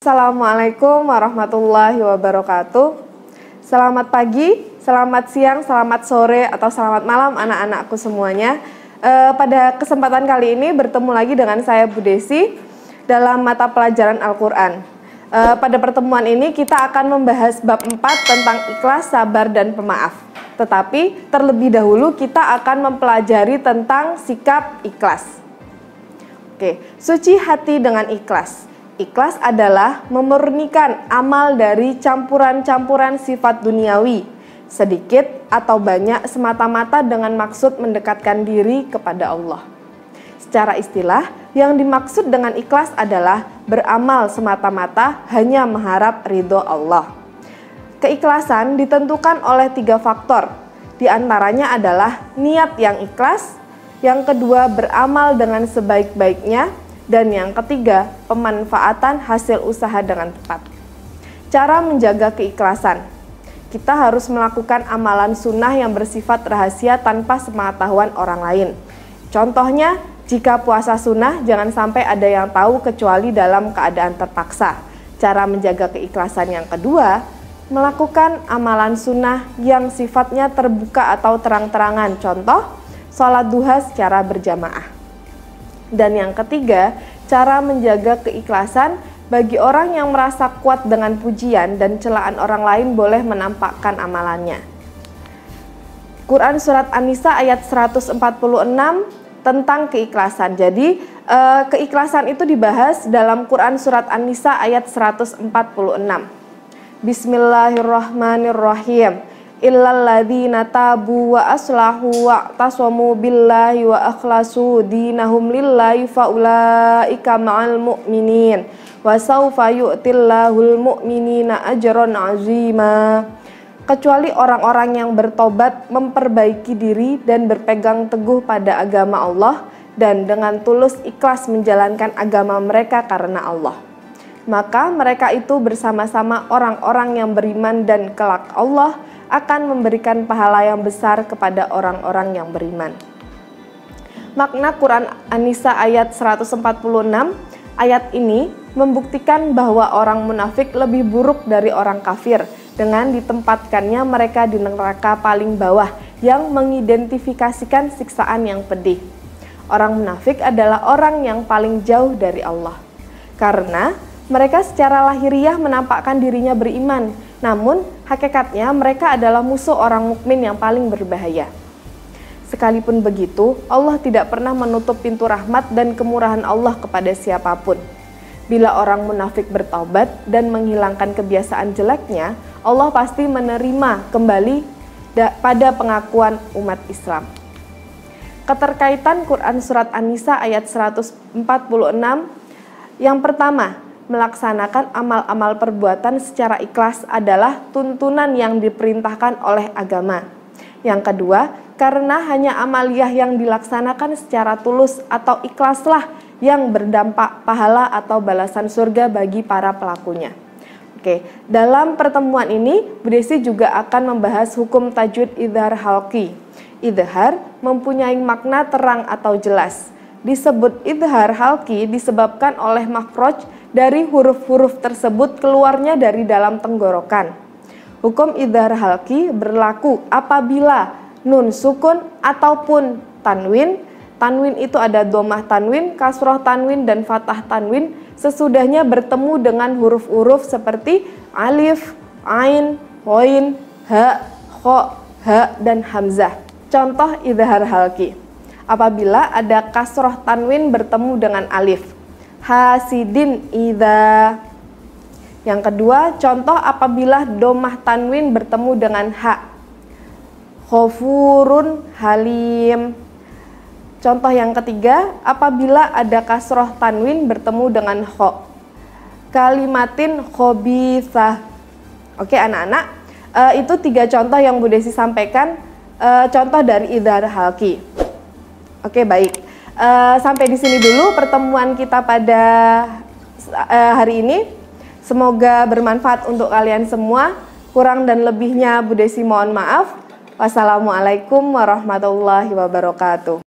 Assalamualaikum warahmatullahi wabarakatuh. Selamat pagi, selamat siang, selamat sore, atau selamat malam anak-anakku semuanya. Pada kesempatan kali ini bertemu lagi dengan saya Bu Desi dalam mata pelajaran Al-Quran. Pada pertemuan ini kita akan membahas bab 4 tentang ikhlas, sabar, dan pemaaf. Tetapi terlebih dahulu kita akan mempelajari tentang sikap ikhlas. Oke, suci hati dengan ikhlas. Ikhlas adalah memurnikan amal dari campuran-campuran sifat duniawi, sedikit atau banyak semata-mata dengan maksud mendekatkan diri kepada Allah. Secara istilah, yang dimaksud dengan ikhlas adalah beramal semata-mata hanya mengharap ridho Allah. Keikhlasan ditentukan oleh 3 faktor, di antaranya adalah niat yang ikhlas, yang kedua beramal dengan sebaik-baiknya, dan yang ketiga, pemanfaatan hasil usaha dengan tepat. Cara menjaga keikhlasan. Kita harus melakukan amalan sunnah yang bersifat rahasia tanpa sepengetahuan orang lain. Contohnya, jika puasa sunnah, jangan sampai ada yang tahu kecuali dalam keadaan terpaksa. Cara menjaga keikhlasan yang kedua, melakukan amalan sunnah yang sifatnya terbuka atau terang-terangan. Contoh, sholat duha secara berjamaah. Dan yang ketiga, cara menjaga keikhlasan bagi orang yang merasa kuat dengan pujian dan celaan orang lain boleh menampakkan amalannya. Quran Surat An-Nisa ayat 146 tentang keikhlasan. Jadi, keikhlasan itu dibahas dalam Quran Surat An-Nisa ayat 146. Bismillahirrahmanirrahim. Illalladzina tabu wa aslahu wa tasamu billahi wa akhlasu dinahum lillahi faulaika ma'al mu'minin wa sawfa yu'tillahul mu'minina ajran azima. Kecuali orang-orang yang bertobat, memperbaiki diri dan berpegang teguh pada agama Allah dan dengan tulus ikhlas menjalankan agama mereka karena Allah, maka mereka itu bersama-sama orang-orang yang beriman dan kelak Allah akan memberikan pahala yang besar kepada orang-orang yang beriman. Makna Quran An-Nisa ayat 146, ayat ini membuktikan bahwa orang munafik lebih buruk dari orang kafir dengan ditempatkannya mereka di neraka paling bawah yang mengidentifikasikan siksaan yang pedih. Orang munafik adalah orang yang paling jauh dari Allah, karena mereka secara lahiriah menampakkan dirinya beriman, namun hakikatnya mereka adalah musuh orang mukmin yang paling berbahaya. Sekalipun begitu, Allah tidak pernah menutup pintu rahmat dan kemurahan Allah kepada siapapun. Bila orang munafik bertaubat dan menghilangkan kebiasaan jeleknya, Allah pasti menerima kembali pada pengakuan umat Islam. Keterkaitan Quran Surat An-Nisa ayat 146, yang pertama, melaksanakan amal-amal perbuatan secara ikhlas adalah tuntunan yang diperintahkan oleh agama. Yang kedua, karena hanya amaliyah yang dilaksanakan secara tulus atau ikhlaslah yang berdampak pahala atau balasan surga bagi para pelakunya. Oke, dalam pertemuan ini Bu Desi juga akan membahas hukum tajwid idhar halqi. Idhar mempunyai makna terang atau jelas. Disebut idhar halqi disebabkan oleh makhraj dari huruf-huruf tersebut keluarnya dari dalam tenggorokan. Hukum idhar halqi berlaku apabila nun sukun ataupun tanwin. Tanwin itu ada dhammah tanwin, kasroh tanwin, dan fathah tanwin sesudahnya bertemu dengan huruf-huruf seperti alif, ain, ghain, ha, kha, ha, dan hamzah. Contoh idhar halqi. Apabila ada kasroh tanwin bertemu dengan alif, hasidin idza. Yang kedua, contoh apabila dhammah tanwin bertemu dengan ha, ghafurun halim. Contoh yang ketiga, apabila ada kasroh tanwin bertemu dengan kha, kalimatin khabithah. Oke anak-anak, itu 3 contoh yang Bu Desi sampaikan, contoh dari idhar halqi. Oke, baik. Sampai di sini dulu pertemuan kita pada hari ini. Semoga bermanfaat untuk kalian semua. Kurang dan lebihnya Bu Desi mohon maaf. Wassalamualaikum warahmatullahi wabarakatuh.